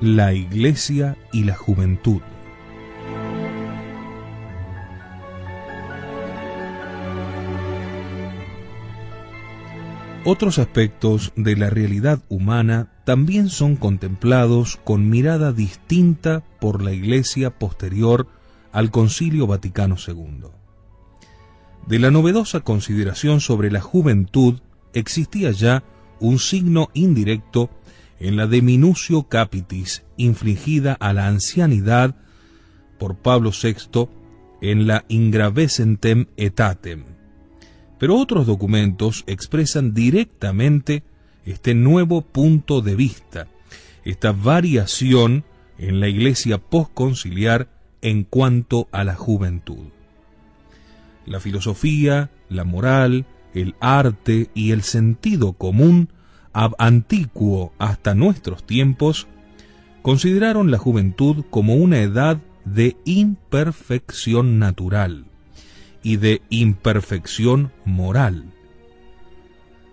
la Iglesia y la juventud. Otros aspectos de la realidad humana también son contemplados con mirada distinta por la Iglesia posterior al Concilio Vaticano II. De la novedosa consideración sobre la juventud existía ya un signo indirecto en la Deminutio Capitis infligida a la ancianidad por Pablo VI en la Ingravescentem Aetatem. Pero otros documentos expresan directamente este nuevo punto de vista, esta variación en la Iglesia postconciliar en cuanto a la juventud. La filosofía, la moral, el arte y el sentido común, ab antiquo hasta nuestros tiempos, consideraron la juventud como una edad de imperfección natural y de imperfección moral.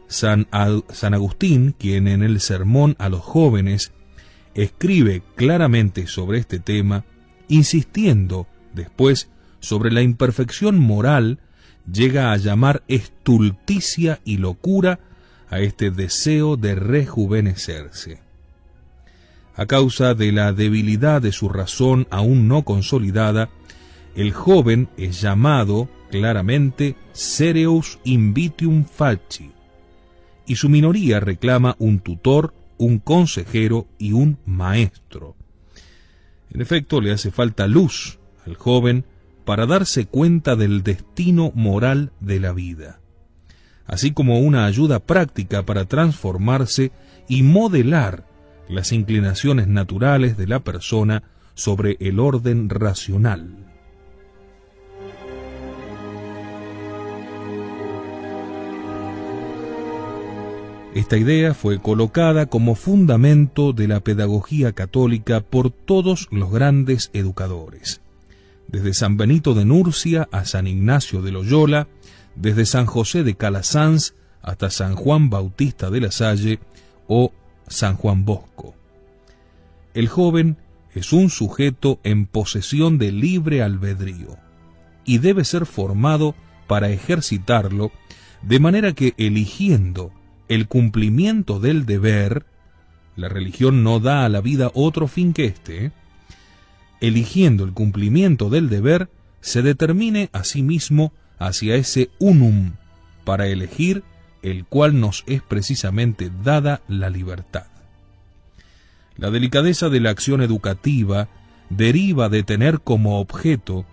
San Agustín, quien en el Sermón a los jóvenes escribe claramente sobre este tema, insistiendo después sobre la imperfección moral, llega a llamar estulticia y locura a este deseo de rejuvenecerse. A causa de la debilidad de su razón aún no consolidada, el joven es llamado claramente cereus invitium falci, y su minoría reclama un tutor, un consejero y un maestro. En efecto, le hace falta luz al joven para darse cuenta del destino moral de la vida, así como una ayuda práctica para transformarse y modelar las inclinaciones naturales de la persona sobre el orden racional. Esta idea fue colocada como fundamento de la pedagogía católica por todos los grandes educadores, desde San Benito de Nurcia a San Ignacio de Loyola, desde San José de Calasanz hasta San Juan Bautista de la Salle o San Juan Bosco. El joven es un sujeto en posesión de libre albedrío y debe ser formado para ejercitarlo, de manera que, eligiendo el cumplimiento del deber, la religión no da a la vida otro fin que este, eligiendo el cumplimiento del deber, se determine a sí mismo hacia ese unum, para elegir el cual nos es precisamente dada la libertad. La delicadeza de la acción educativa deriva de tener como objeto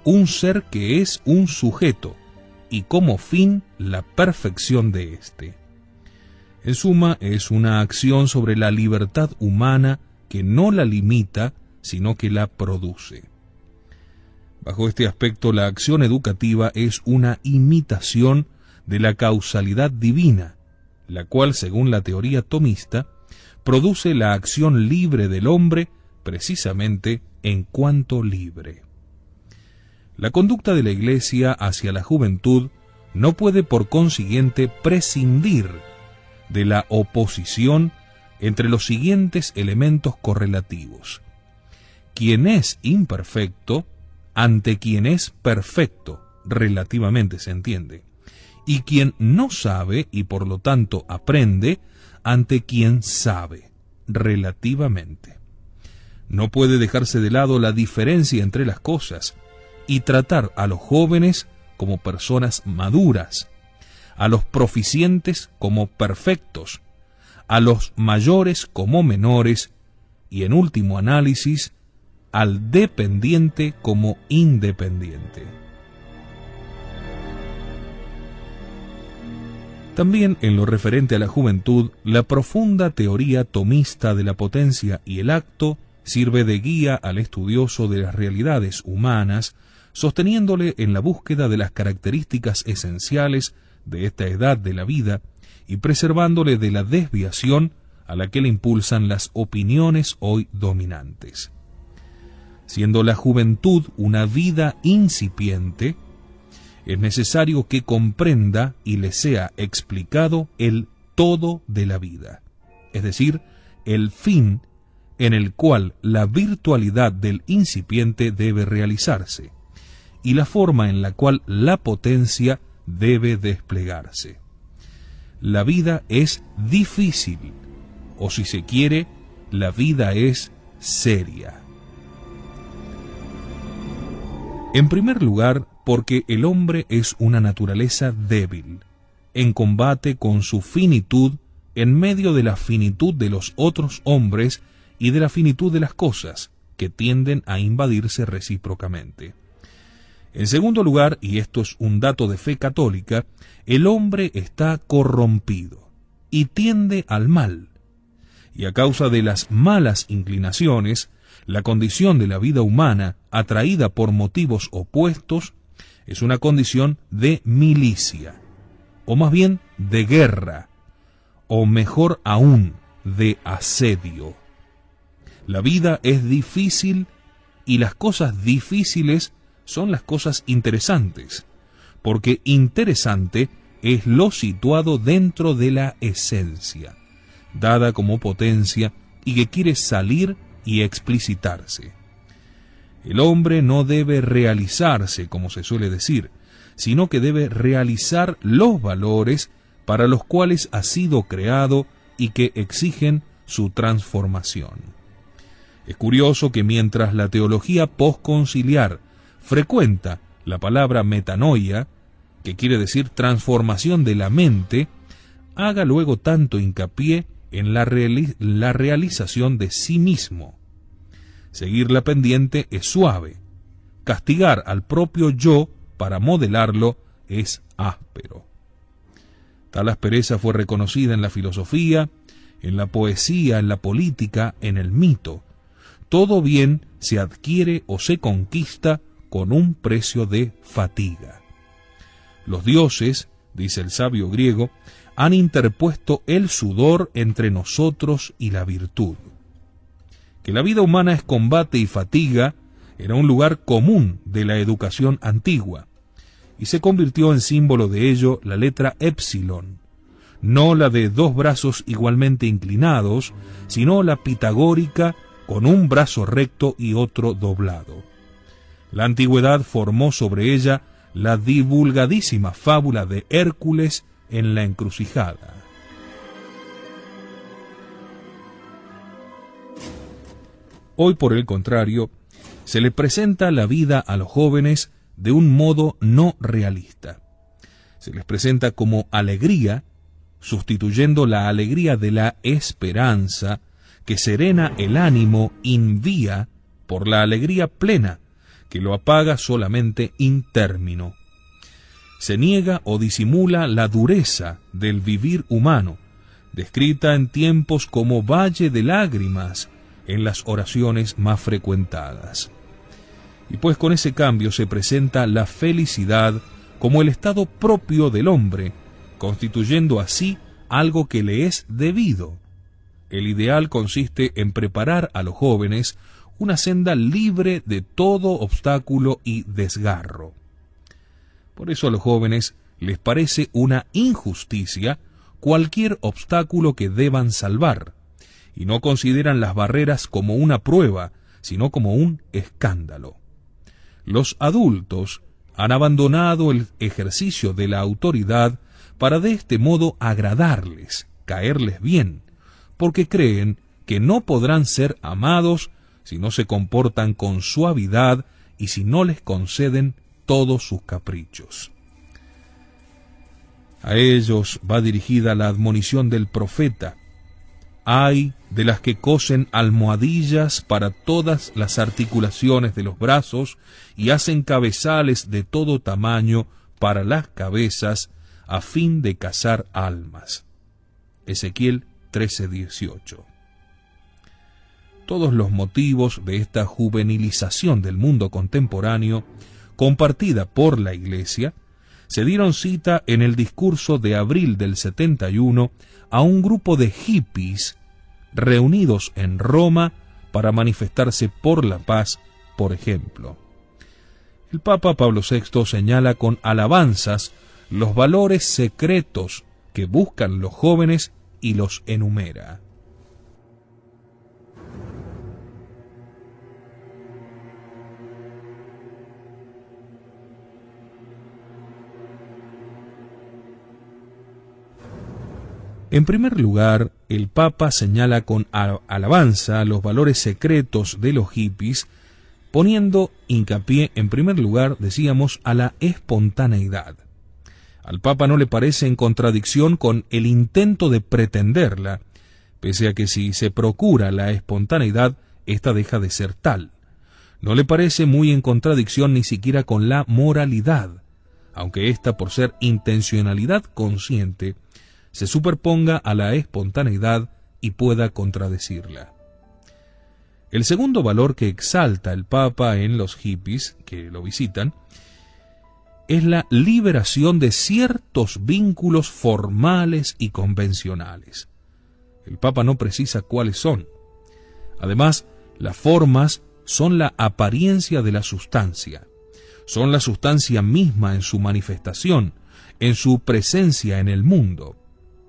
un ser que es un sujeto y como fin la perfección de éste. En suma, es una acción sobre la libertad humana que no la limita, sino que la produce. Bajo este aspecto, la acción educativa es una imitación de la causalidad divina, la cual, según la teoría tomista, produce la acción libre del hombre precisamente en cuanto libre. La conducta de la Iglesia hacia la juventud no puede por consiguiente prescindir de la oposición entre los siguientes elementos correlativos: quien es imperfecto ante quien es perfecto, relativamente se entiende, y quien no sabe y por lo tanto aprende ante quien sabe, relativamente. No puede dejarse de lado la diferencia entre las cosas y tratar a los jóvenes como personas maduras, a los proficientes como perfectos, a los mayores como menores y, en último análisis, al dependiente como independiente. También en lo referente a la juventud, la profunda teoría tomista de la potencia y el acto sirve de guía al estudioso de las realidades humanas, sosteniéndole en la búsqueda de las características esenciales de esta edad de la vida y preservándole de la desviación a la que le impulsan las opiniones hoy dominantes. Siendo la juventud una vida incipiente, es necesario que comprenda y le sea explicado el todo de la vida, es decir, el fin en el cual la virtualidad del incipiente debe realizarse, y la forma en la cual la potencia debe desplegarse. La vida es difícil, o si se quiere, la vida es seria. En primer lugar, porque el hombre es una naturaleza débil, en combate con su finitud, en medio de la finitud de los otros hombres y de la finitud de las cosas, que tienden a invadirse recíprocamente. En segundo lugar, y esto es un dato de fe católica, el hombre está corrompido y tiende al mal, y a causa de las malas inclinaciones, la condición de la vida humana, atraída por motivos opuestos, es una condición de milicia, o más bien de guerra, o mejor aún, de asedio. La vida es difícil y las cosas difíciles son las cosas interesantes, porque interesante es lo situado dentro de la esencia, dada como potencia y que quiere salir y explicitarse. El hombre no debe realizarse, como se suele decir, sino que debe realizar los valores para los cuales ha sido creado y que exigen su transformación. Es curioso que mientras la teología postconciliar frecuenta la palabra metanoia, que quiere decir transformación de la mente, haga luego tanto hincapié en la realización de sí mismo. Seguir la pendiente es suave, castigar al propio yo para modelarlo es áspero. Tal aspereza fue reconocida en la filosofía, en la poesía, en la política, en el mito. Todo bien se adquiere o se conquista con un precio de fatiga. Los dioses, dice el sabio griego, han interpuesto el sudor entre nosotros y la virtud. Que la vida humana es combate y fatiga era un lugar común de la educación antigua, y se convirtió en símbolo de ello la letra épsilon, no la de dos brazos igualmente inclinados, sino la pitagórica con un brazo recto y otro doblado. La antigüedad formó sobre ella la divulgadísima fábula de Hércules en la encrucijada. Hoy, por el contrario, se le presenta la vida a los jóvenes de un modo no realista. Se les presenta como alegría, sustituyendo la alegría de la esperanza, que serena el ánimo in vía, por la alegría plena, que lo apaga solamente in término. Se niega o disimula la dureza del vivir humano, descrita en tiempos como valle de lágrimas en las oraciones más frecuentadas. Y pues con ese cambio se presenta la felicidad como el estado propio del hombre, constituyendo así algo que le es debido. El ideal consiste en preparar a los jóvenes una senda libre de todo obstáculo y desgarro. Por eso a los jóvenes les parece una injusticia cualquier obstáculo que deban salvar, y no consideran las barreras como una prueba, sino como un escándalo. Los adultos han abandonado el ejercicio de la autoridad para de este modo agradarles, caerles bien, porque creen que no podrán ser amados si no se comportan con suavidad y si no les conceden todos sus caprichos. A ellos va dirigida la admonición del profeta: ay de las que cosen almohadillas para todas las articulaciones de los brazos y hacen cabezales de todo tamaño para las cabezas a fin de cazar almas. Ezequiel 13:18. Todos los motivos de esta juvenilización del mundo contemporáneo, compartida por la Iglesia, se dieron cita en el discurso de abril del 71 a un grupo de hippies reunidos en Roma para manifestarse por la paz, por ejemplo. El Papa Pablo VI señala con alabanzas los valores secretos que buscan los jóvenes y los enumera. En primer lugar, el Papa señala con alabanza los valores secretos de los hippies, poniendo hincapié, en primer lugar, decíamos, a la espontaneidad. Al Papa no le parece en contradicción con el intento de pretenderla, pese a que si se procura la espontaneidad, ésta deja de ser tal. No le parece muy en contradicción ni siquiera con la moralidad, aunque ésta, por ser intencionalidad consciente, se superponga a la espontaneidad y pueda contradecirla. El segundo valor que exalta el Papa en los hippies que lo visitan es la liberación de ciertos vínculos formales y convencionales. El Papa no precisa cuáles son. Además, las formas son la apariencia de la sustancia. Son la sustancia misma en su manifestación, en su presencia en el mundo.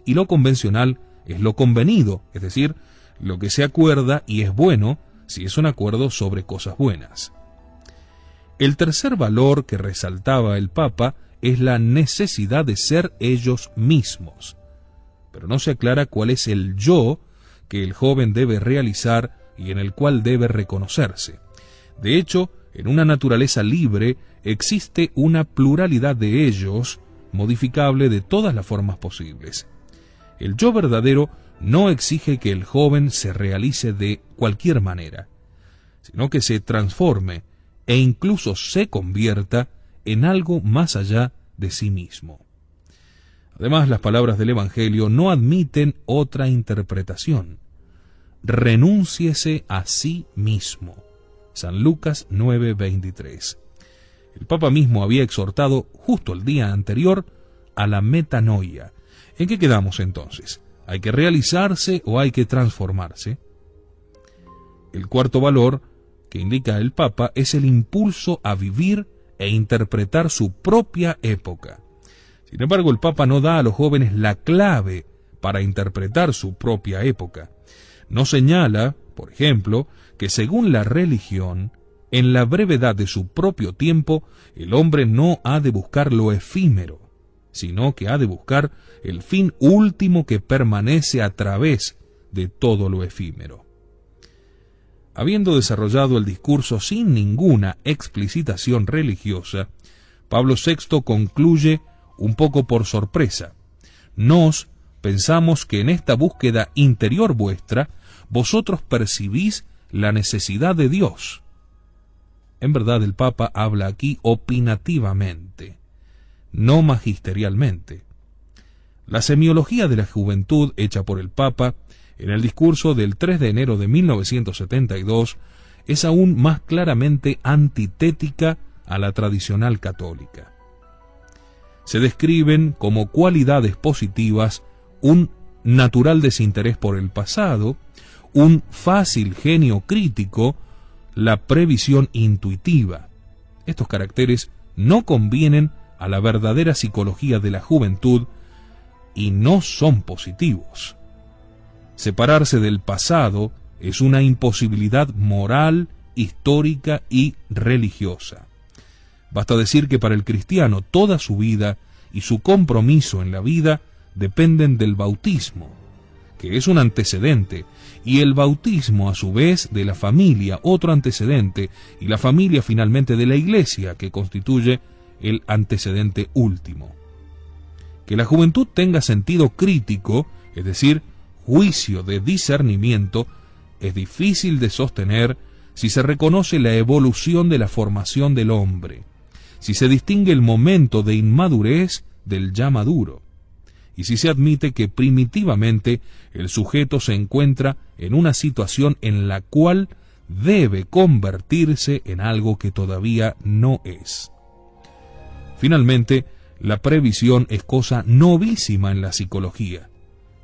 Y lo convencional es lo convenido, es decir, lo que se acuerda y es bueno si es un acuerdo sobre cosas buenas. El tercer valor que resaltaba el Papa es la necesidad de ser ellos mismos. Pero no se aclara cuál es el yo que el joven debe realizar y en el cual debe reconocerse. De hecho, en una naturaleza libre existe una pluralidad de ellos, modificable de todas las formas posibles. El yo verdadero no exige que el joven se realice de cualquier manera, sino que se transforme e incluso se convierta en algo más allá de sí mismo. Además, las palabras del Evangelio no admiten otra interpretación. Renúnciese a sí mismo. San Lucas 9:23. El Papa mismo había exhortado justo el día anterior a la metanoia. ¿En qué quedamos entonces? ¿Hay que realizarse o hay que transformarse? El cuarto valor que indica el Papa es el impulso a vivir e interpretar su propia época. Sin embargo, el Papa no da a los jóvenes la clave para interpretar su propia época. No señala, por ejemplo, que según la religión, en la brevedad de su propio tiempo, el hombre no ha de buscar lo efímero, sino que ha de buscar el fin último que permanece a través de todo lo efímero. Habiendo desarrollado el discurso sin ninguna explicitación religiosa, Pablo VI concluye un poco por sorpresa: nos pensamos que en esta búsqueda interior vuestra, vosotros percibís la necesidad de Dios. En verdad, el Papa habla aquí opinativamente, no magisterialmente. La semiología de la juventud hecha por el Papa en el discurso del 3 de enero de 1972 es aún más claramente antitética a la tradicional católica. Se describen como cualidades positivas un natural desinterés por el pasado, un fácil genio crítico, la previsión intuitiva. Estos caracteres no convienen a la verdadera psicología de la juventud y no son positivos. Separarse del pasado es una imposibilidad moral, histórica y religiosa. Basta decir que para el cristiano toda su vida y su compromiso en la vida dependen del bautismo, que es un antecedente, y el bautismo a su vez de la familia, otro antecedente, y la familia finalmente de la Iglesia, que constituye el antecedente último. Que la juventud tenga sentido crítico, es decir, juicio de discernimiento, es difícil de sostener si se reconoce la evolución de la formación del hombre, si se distingue el momento de inmadurez del ya maduro, y si se admite que primitivamente el sujeto se encuentra en una situación en la cual debe convertirse en algo que todavía no es. Finalmente, la previsión es cosa novísima en la psicología,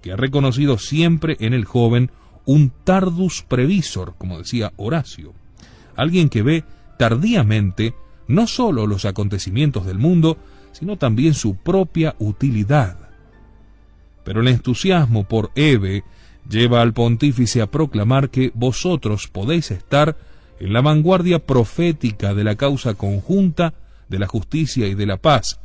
que ha reconocido siempre en el joven un tardus previsor, como decía Horacio, alguien que ve tardíamente no sólo los acontecimientos del mundo, sino también su propia utilidad. Pero el entusiasmo por Hebe lleva al pontífice a proclamar que vosotros podéis estar en la vanguardia profética de la causa conjunta de la justicia y de la paz,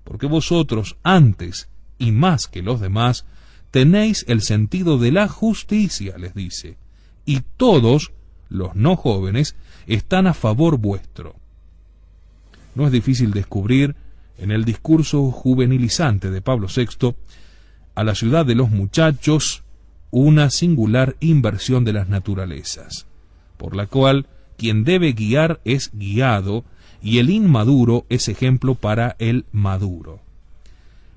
porque vosotros, antes y más que los demás, tenéis el sentido de la justicia, les dice, y todos los no jóvenes están a favor vuestro. No es difícil descubrir en el discurso juvenilizante de Pablo VI a la ciudad de los muchachos una singular inversión de las naturalezas, por la cual quien debe guiar es guiado y el inmaduro es ejemplo para el maduro.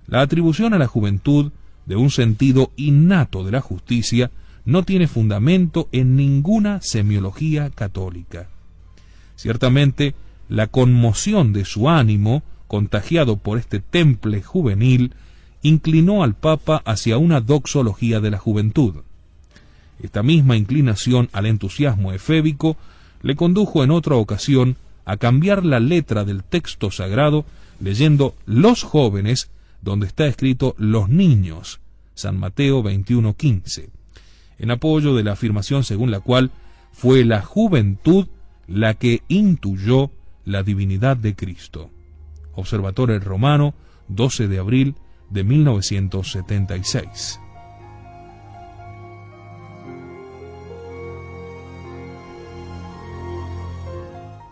La atribución a la juventud de un sentido innato de la justicia no tiene fundamento en ninguna semiología católica. Ciertamente, la conmoción de su ánimo, contagiado por este temple juvenil, inclinó al Papa hacia una doxología de la juventud. Esta misma inclinación al entusiasmo efébico le condujo en otra ocasión a cambiar la letra del texto sagrado, leyendo los jóvenes donde está escrito los niños, San Mateo 21:15, en apoyo de la afirmación según la cual fue la juventud la que intuyó la divinidad de Cristo. Observatore Romano, 12 de abril de 1976.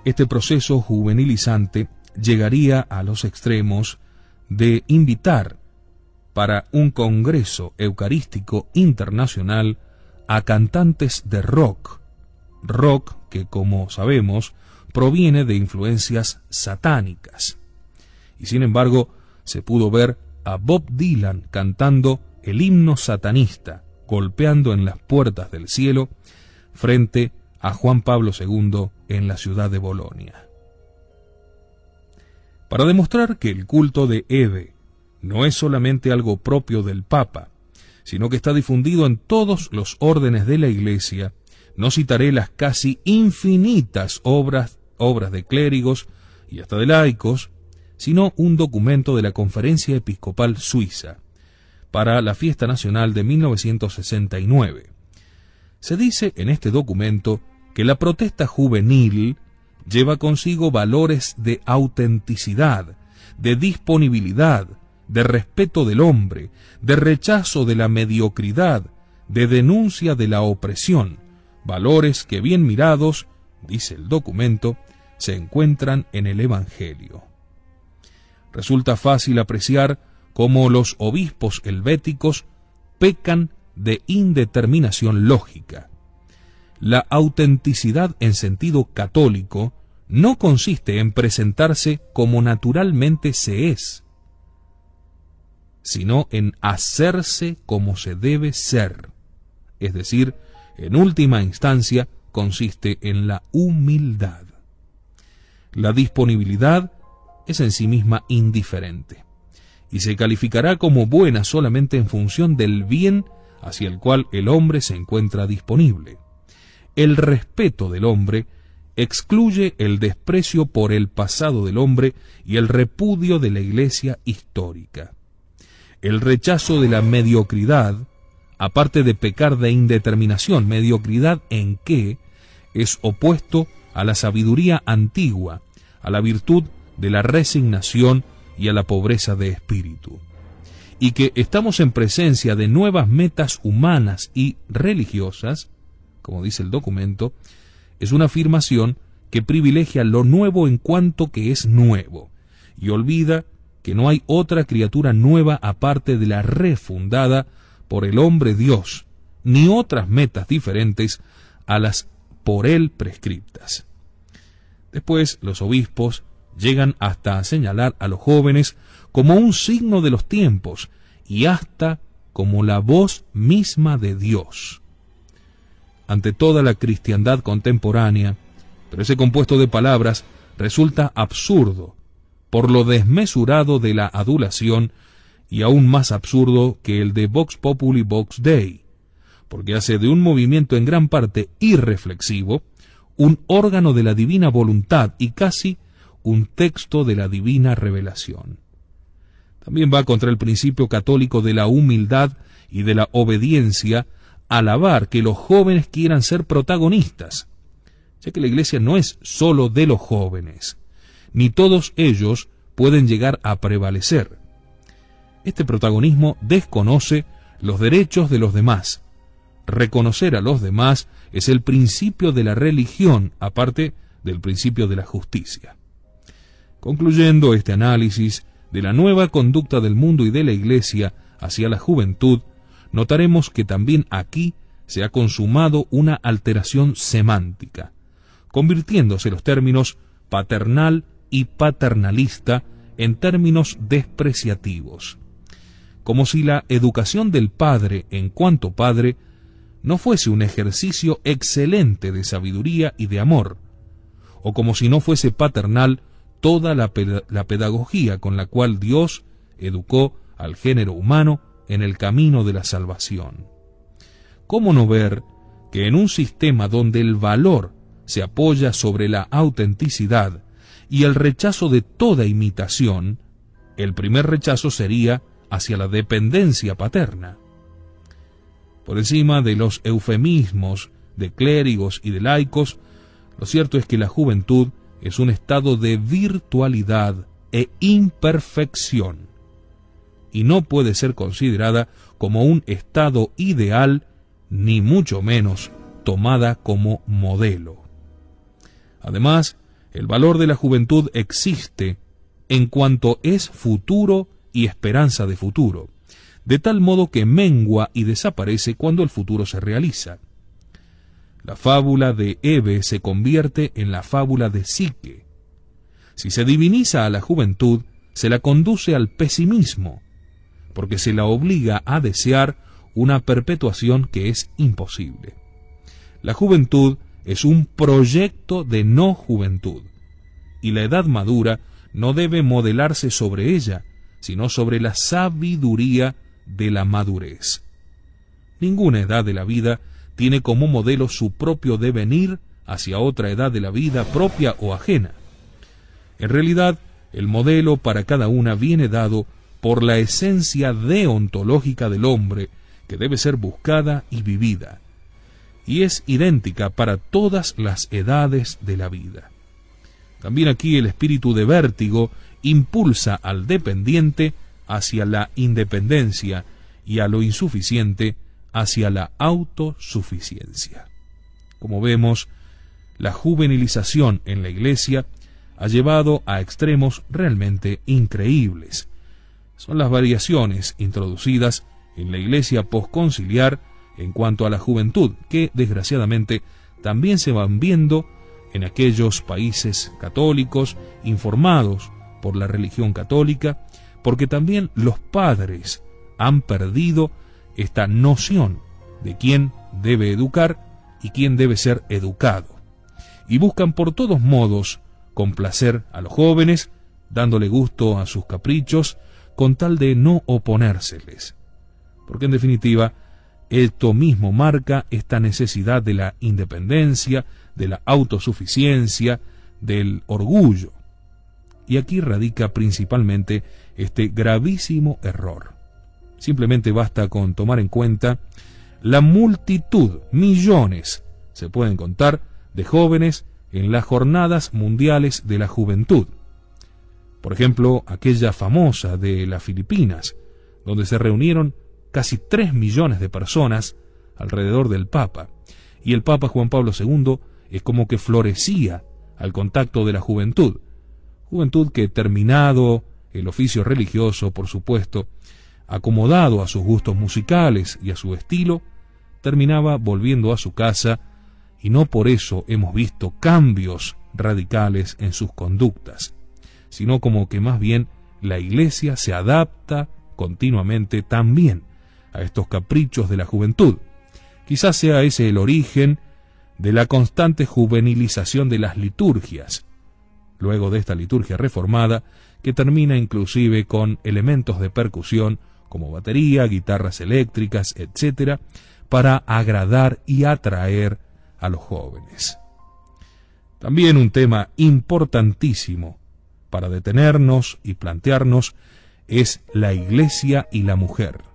Este proceso juvenilizante llegaría a los extremos de invitar para un congreso eucarístico internacional a cantantes de rock que, como sabemos, proviene de influencias satánicas. Y sin embargo, se pudo ver a Bob Dylan cantando el himno satanista, golpeando en las puertas del cielo, frente a Juan Pablo II en la ciudad de Bolonia. Para demostrar que el culto de Hebe no es solamente algo propio del Papa, sino que está difundido en todos los órdenes de la Iglesia, no citaré las casi infinitas obras de clérigos y hasta de laicos, sino un documento de la Conferencia Episcopal Suiza para la Fiesta Nacional de 1969. Se dice en este documento que la protesta juvenil lleva consigo valores de autenticidad, de disponibilidad, de respeto del hombre, de rechazo de la mediocridad, de denuncia de la opresión, valores que bien mirados, dice el documento, se encuentran en el Evangelio. Resulta fácil apreciar cómo los obispos helvéticos pecan de indeterminación lógica. La autenticidad en sentido católico no consiste en presentarse como naturalmente se es, sino en hacerse como se debe ser, es decir, en última instancia consiste en la humildad. La disponibilidad es en sí misma indiferente, y se calificará como buena solamente en función del bien hacia el cual el hombre se encuentra disponible. El respeto del hombre excluye el desprecio por el pasado del hombre y el repudio de la Iglesia histórica. El rechazo de la mediocridad, aparte de pecar de indeterminación, mediocridad en qué, es opuesto a la sabiduría antigua, a la virtud de la resignación y a la pobreza de espíritu. Y que estamos en presencia de nuevas metas humanas y religiosas, como dice el documento, es una afirmación que privilegia lo nuevo en cuanto que es nuevo, y olvida que no hay otra criatura nueva aparte de la refundada por el hombre Dios, ni otras metas diferentes a las por él prescriptas. Después, los obispos llegan hasta a señalar a los jóvenes como un signo de los tiempos y hasta como la voz misma de Dios. Ante toda la cristiandad contemporánea, pero ese compuesto de palabras resulta absurdo por lo desmesurado de la adulación y aún más absurdo que el de Vox Populi Vox Dei, porque hace de un movimiento en gran parte irreflexivo un órgano de la divina voluntad y casi un texto de la divina revelación. También va contra el principio católico de la humildad y de la obediencia alabar que los jóvenes quieran ser protagonistas, ya que la Iglesia no es sólo de los jóvenes, ni todos ellos pueden llegar a prevalecer. Este protagonismo desconoce los derechos de los demás. Reconocer a los demás es el principio de la religión, aparte del principio de la justicia. Concluyendo este análisis de la nueva conducta del mundo y de la Iglesia hacia la juventud, notaremos que también aquí se ha consumado una alteración semántica, convirtiéndose los términos paternal y paternalista en términos despreciativos, como si la educación del padre en cuanto padre no fuese un ejercicio excelente de sabiduría y de amor, o como si no fuese paternal toda la pedagogía con la cual Dios educó al género humano en el camino de la salvación. ¿Cómo no ver que en un sistema donde el valor se apoya sobre la autenticidad y el rechazo de toda imitación, el primer rechazo sería hacia la dependencia paterna? Por encima de los eufemismos de clérigos y de laicos, lo cierto es que la juventud es un estado de virtualidad e imperfección, y no puede ser considerada como un estado ideal, ni mucho menos tomada como modelo. Además, el valor de la juventud existe en cuanto es futuro y esperanza de futuro, de tal modo que mengua y desaparece cuando el futuro se realiza. La fábula de Hebe se convierte en la fábula de Psique. Si se diviniza a la juventud, se la conduce al pesimismo, porque se la obliga a desear una perpetuación que es imposible. La juventud es un proyecto de no juventud, y la edad madura no debe modelarse sobre ella, sino sobre la sabiduría de la madurez. Ninguna edad de la vida tiene como modelo su propio devenir hacia otra edad de la vida propia o ajena. En realidad, el modelo para cada una viene dado por la esencia deontológica del hombre, que debe ser buscada y vivida, y es idéntica para todas las edades de la vida. También aquí el espíritu de vértigo impulsa al dependiente hacia la independencia y a lo insuficiente hacia la autosuficiencia. Como vemos, la juvenilización en la Iglesia ha llevado a extremos realmente increíbles. Son las variaciones introducidas en la Iglesia posconciliar en cuanto a la juventud, que desgraciadamente también se van viendo en aquellos países católicos informados por la religión católica, porque también los padres han perdido esta noción de quién debe educar y quién debe ser educado, y buscan por todos modos complacer a los jóvenes, dándole gusto a sus caprichos, con tal de no oponérseles, porque en definitiva esto mismo marca esta necesidad de la independencia, de la autosuficiencia, del orgullo. Y aquí radica principalmente este gravísimo error. Simplemente basta con tomar en cuenta la multitud, millones, se pueden contar, de jóvenes en las jornadas mundiales de la juventud. Por ejemplo, aquella famosa de las Filipinas, donde se reunieron casi 3 millones de personas alrededor del Papa, y el Papa Juan Pablo II es como que florecía al contacto de la juventud que, terminado el oficio religioso, por supuesto, acomodado a sus gustos musicales y a su estilo, terminaba volviendo a su casa, y no por eso hemos visto cambios radicales en sus conductas, sino como que más bien la Iglesia se adapta continuamente también a estos caprichos de la juventud. Quizás sea ese el origen de la constante juvenilización de las liturgias, luego de esta liturgia reformada, que termina inclusive con elementos de percusión como batería, guitarras eléctricas, etc., para agradar y atraer a los jóvenes. También un tema importantísimo para detenernos y plantearnos es la Iglesia y la mujer.